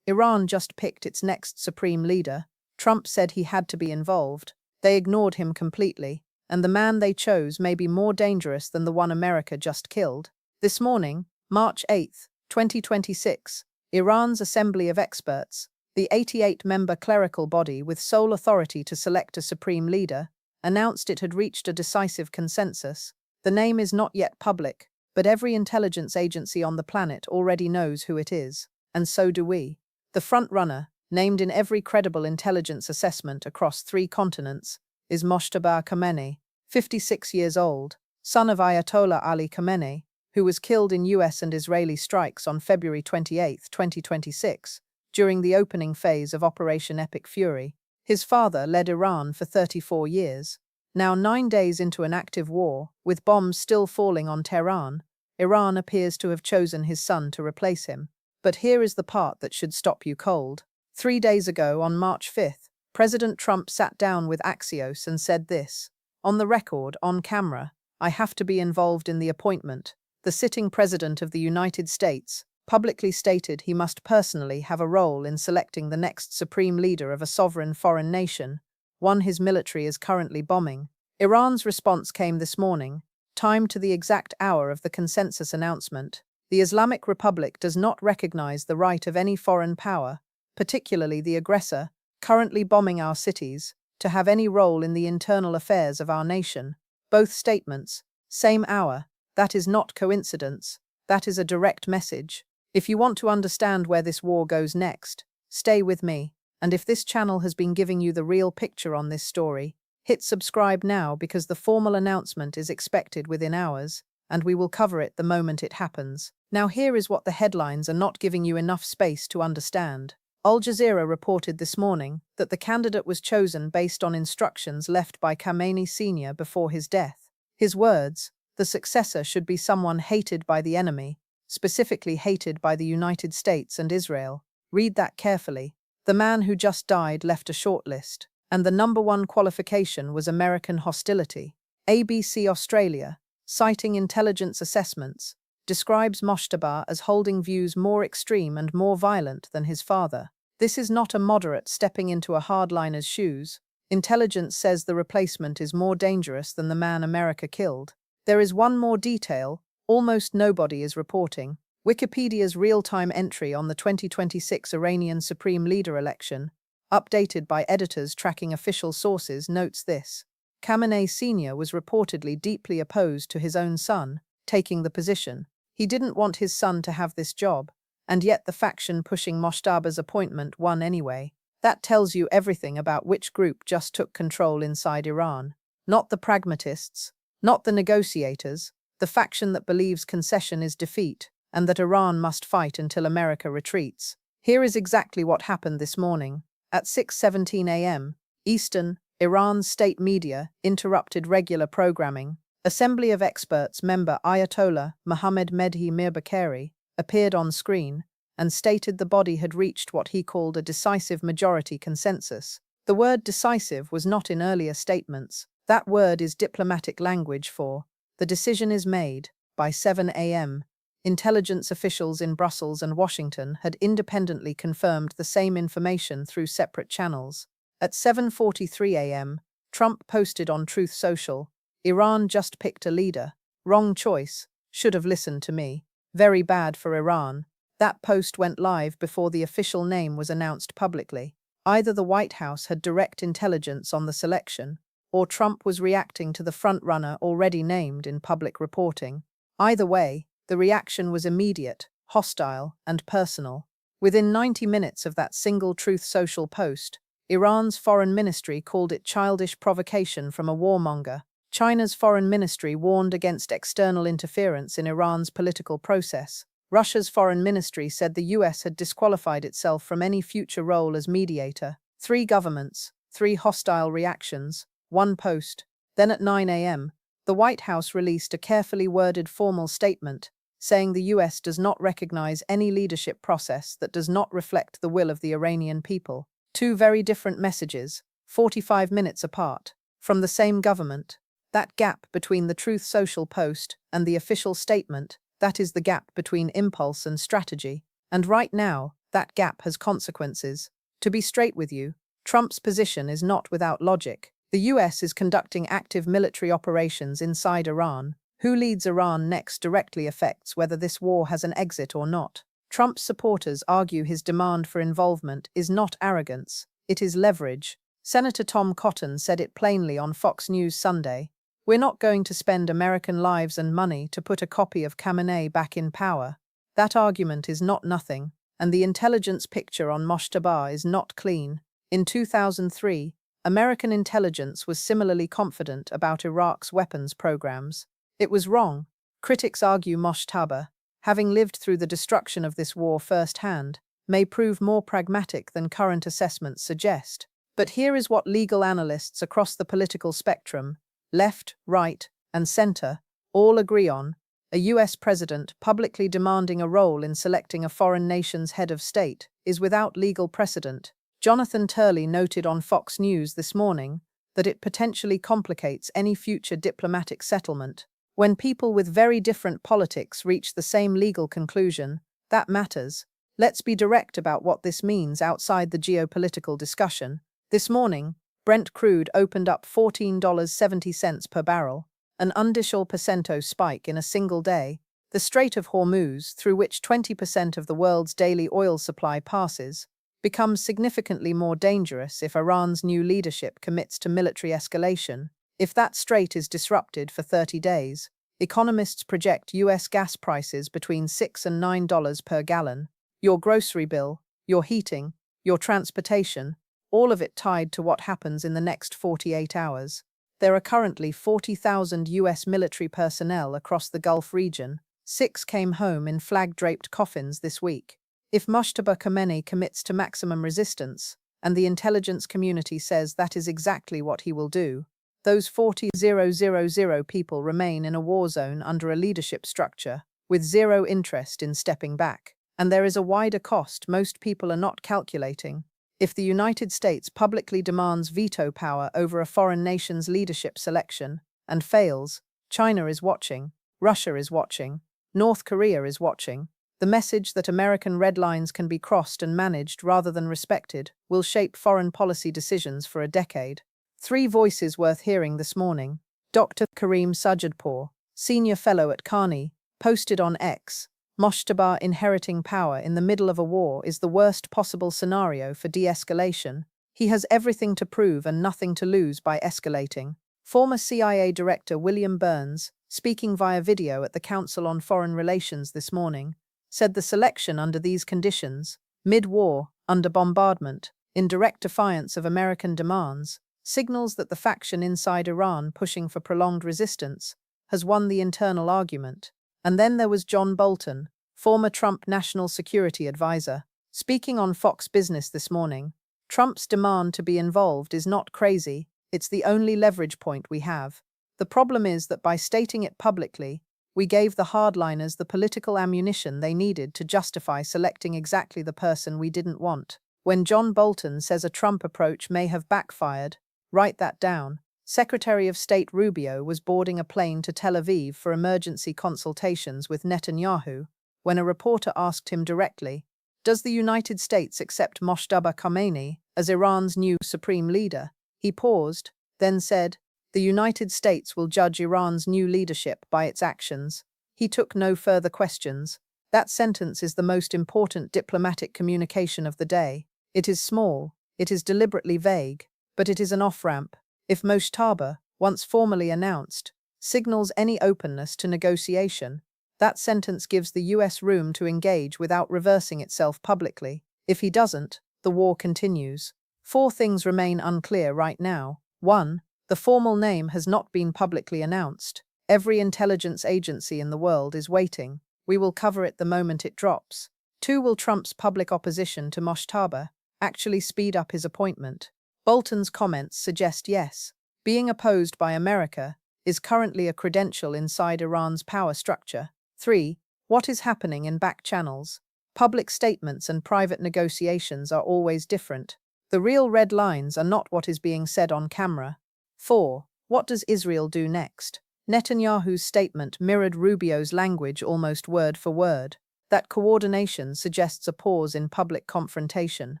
Iran just picked its next supreme leader. Trump said he had to be involved. They ignored him completely, and the man they chose may be more dangerous than the one America just killed. This morning, March 8, 2026, Iran's Assembly of Experts, the 88-member clerical body with sole authority to select a supreme leader, announced it had reached a decisive consensus. The name is not yet public, but every intelligence agency on the planet already knows who it is, and so do we. The front-runner, named in every credible intelligence assessment across 3 continents, is Mojtaba Khamenei, 56 years old, son of Ayatollah Ali Khamenei, who was killed in US and Israeli strikes on February 28, 2026, during the opening phase of Operation Epic Fury. His father led Iran for 34 years. Now 9 days into an active war, with bombs still falling on Tehran, Iran appears to have chosen his son to replace him. But here is the part that should stop you cold. 3 days ago, on March 5th, President Trump sat down with Axios and said this: "On the record, on camera, I have to be involved in the appointment." The sitting president of the United States publicly stated he must personally have a role in selecting the next supreme leader of a sovereign foreign nation, one his military is currently bombing. Iran's response came this morning, timed to the exact hour of the consensus announcement. The Islamic Republic does not recognize the right of any foreign power, particularly the aggressor, currently bombing our cities, to have any role in the internal affairs of our nation. Both statements, same hour. That is not coincidence. That is a direct message. If you want to understand where this war goes next, stay with me. And if this channel has been giving you the real picture on this story, hit subscribe now because the formal announcement is expected within hours, and we will cover it the moment it happens. Now here is what the headlines are not giving you enough space to understand. Al Jazeera reported this morning that the candidate was chosen based on instructions left by Khamenei Sr. before his death. His words: "The successor should be someone hated by the enemy, specifically hated by the United States and Israel." Read that carefully. The man who just died left a shortlist, and the #1 qualification was American hostility. ABC Australia, citing intelligence assessments, describes Mojtaba as holding views more extreme and more violent than his father. This is not a moderate stepping into a hardliner's shoes. Intelligence says the replacement is more dangerous than the man America killed. There is one more detail almost nobody is reporting. Wikipedia's real-time entry on the 2026 Iranian Supreme Leader election, updated by editors tracking official sources, notes this: Khamenei Sr. was reportedly deeply opposed to his own son taking the position. He didn't want his son to have this job, and yet the faction pushing Mojtaba's appointment won anyway. That tells you everything about which group just took control inside Iran. Not the pragmatists, not the negotiators, the faction that believes concession is defeat, and that Iran must fight until America retreats. Here is exactly what happened this morning. At 6:17 a.m. Eastern, Iran's state media interrupted regular programming. Assembly of Experts member Ayatollah Mohammad Medhi Mirbakeri appeared on screen and stated the body had reached what he called a decisive majority consensus. The word decisive was not in earlier statements. That word is diplomatic language for "the decision is made." By 7 a.m., intelligence officials in Brussels and Washington had independently confirmed the same information through separate channels. At 7:43 a.m., Trump posted on Truth Social, "Iran just picked a leader. Wrong choice. Should have listened to me. Very bad for Iran." That post went live before the official name was announced publicly. Either the White House had direct intelligence on the selection, or Trump was reacting to the front-runner already named in public reporting. Either way, the reaction was immediate, hostile, and personal. Within 90 minutes of that single Truth Social post, Iran's foreign ministry called it childish provocation from a warmonger. China's foreign ministry warned against external interference in Iran's political process. Russia's foreign ministry said the US had disqualified itself from any future role as mediator. 3 governments, 3 hostile reactions, 1 post. Then at 9 a.m., the White House released a carefully worded formal statement saying the US does not recognize any leadership process that does not reflect the will of the Iranian people. 2 very different messages, 45 minutes apart, from the same government. That gap between the Truth Social post and the official statement, that is the gap between impulse and strategy. And right now, That gap has consequences. To be straight with you, Trump's position is not without logic. The US is conducting active military operations inside Iran. Who leads Iran next directly affects whether this war has an exit or not. Trump's supporters argue his demand for involvement is not arrogance, it is leverage. Senator Tom Cotton said it plainly on Fox News Sunday. We're not going to spend American lives and money to put a copy of Khamenei back in power. That argument is not nothing, and the intelligence picture on Mojtaba is not clean. In 2003, American intelligence was similarly confident about Iraq's weapons programs. It was wrong. Critics argue Mojtaba, having lived through the destruction of this war firsthand, may prove more pragmatic than current assessments suggest. But here is what legal analysts across the political spectrum, left, right, and center, all agree on: a US president publicly demanding a role in selecting a foreign nation's head of state is without legal precedent. Jonathan Turley noted on Fox News this morning that it potentially complicates any future diplomatic settlement. When people with very different politics reach the same legal conclusion, that matters. Let's be direct about what this means outside the geopolitical discussion. This morning, Brent crude opened up $14.70 per barrel, an undicial percento spike in a single day. The Strait of Hormuz, through which 20% of the world's daily oil supply passes, becomes significantly more dangerous if Iran's new leadership commits to military escalation. If that strait is disrupted for 30 days, economists project US gas prices between $6 and $9 per gallon. Your grocery bill, your heating, your transportation, all of it tied to what happens in the next 48 hours. There are currently 40,000 US military personnel across the Gulf region. 6 came home in flag-draped coffins this week. If Mojtaba Khamenei commits to maximum resistance, and the intelligence community says that is exactly what he will do, those 40,000 people remain in a war zone under a leadership structure, with zero interest in stepping back. And there is a wider cost most people are not calculating. If the United States publicly demands veto power over a foreign nation's leadership selection and fails, China is watching, Russia is watching, North Korea is watching. The message that American red lines can be crossed and managed rather than respected will shape foreign policy decisions for a decade. 3 voices worth hearing this morning. Dr. Kareem Sajadpour, senior fellow at Carney, posted on X, Mojtaba inheriting power in the middle of a war is the worst possible scenario for de-escalation. He has everything to prove and nothing to lose by escalating. Former CIA Director William Burns, speaking via video at the Council on Foreign Relations this morning, said the selection under these conditions, mid-war, under bombardment, in direct defiance of American demands, signals that the faction inside Iran pushing for prolonged resistance has won the internal argument. And then there was John Bolton, former Trump National Security Advisor, speaking on Fox Business this morning. Trump's demand to be involved is not crazy, it's the only leverage point we have. The problem is that by stating it publicly, we gave the hardliners the political ammunition they needed to justify selecting exactly the person we didn't want. When John Bolton says a Trump approach may have backfired, write that down. Secretary of State Rubio was boarding a plane to Tel Aviv for emergency consultations with Netanyahu when a reporter asked him directly, "Does the United States accept Mojtaba Khamenei as Iran's new supreme leader?" He paused, then said, "The United States will judge Iran's new leadership by its actions." He took no further questions. That sentence is the most important diplomatic communication of the day. It is small, it is deliberately vague, but it is an off-ramp. If Mojtaba, once formally announced, signals any openness to negotiation, that sentence gives the US room to engage without reversing itself publicly. If he doesn't, the war continues. 4 things remain unclear right now. 1. The formal name has not been publicly announced. Every intelligence agency in the world is waiting. We will cover it the moment it drops. 2. Will Trump's public opposition to Mojtaba actually speed up his appointment? Bolton's comments suggest yes. Being opposed by America is currently a credential inside Iran's power structure. 3. What is happening in back channels? Public statements and private negotiations are always different. The real red lines are not what is being said on camera. 4. What does Israel do next? Netanyahu's statement mirrored Rubio's language almost word for word. That coordination suggests a pause in public confrontation,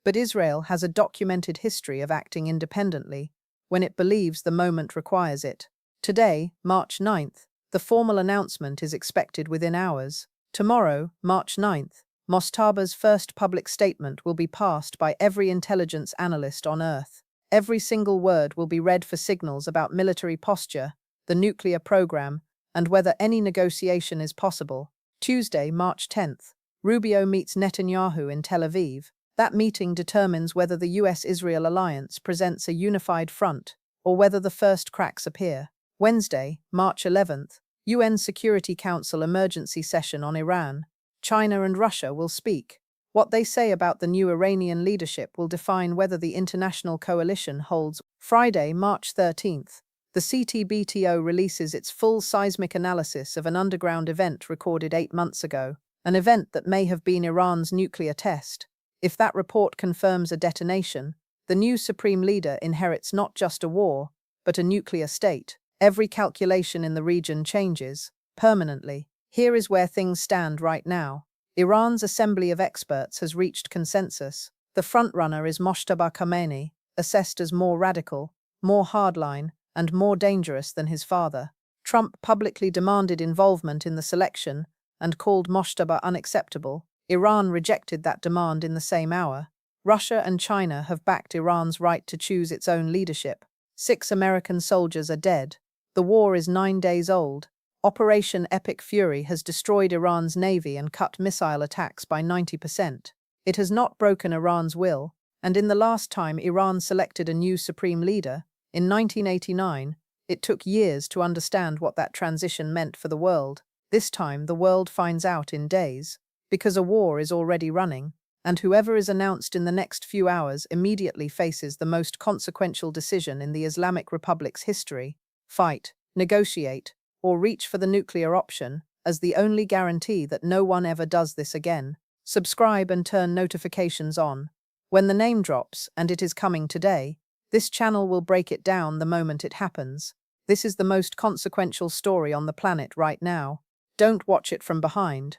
but Israel has a documented history of acting independently when it believes the moment requires it. Today, March 9th, the formal announcement is expected within hours. Tomorrow, March 9th, Mojtaba's first public statement will be passed by every intelligence analyst on Earth. Every single word will be read for signals about military posture, the nuclear program, and whether any negotiation is possible. Tuesday, March 10th, Rubio meets Netanyahu in Tel Aviv. That meeting determines whether the US-Israel alliance presents a unified front or whether the first cracks appear. Wednesday, March 11th, UN Security Council emergency session on Iran. China and Russia will speak. What they say about the new Iranian leadership will define whether the international coalition holds. Friday, March 13th, the CTBTO releases its full seismic analysis of an underground event recorded 8 months ago, an event that may have been Iran's nuclear test. If that report confirms a detonation, the new supreme leader inherits not just a war, but a nuclear state. Every calculation in the region changes, permanently. Here is where things stand right now. Iran's assembly of experts has reached consensus. The frontrunner is Mojtaba Khamenei, assessed as more radical, more hardline, and more dangerous than his father. Trump publicly demanded involvement in the selection and called Mojtaba unacceptable. Iran rejected that demand in the same hour. Russia and China have backed Iran's right to choose its own leadership. 6 American soldiers are dead. The war is 9 days old. Operation Epic Fury has destroyed Iran's navy and cut missile attacks by 90%. It has not broken Iran's will, and in the last time Iran selected a new supreme leader, in 1989, it took years to understand what that transition meant for the world. This time, the world finds out in days, because a war is already running, and whoever is announced in the next few hours immediately faces the most consequential decision in the Islamic Republic's history: fight, negotiate, or reach for the nuclear option as the only guarantee that no one ever does this again. Subscribe and turn notifications on. When the name drops, and it is coming today, this channel will break it down the moment it happens. This is the most consequential story on the planet right now. Don't watch it from behind.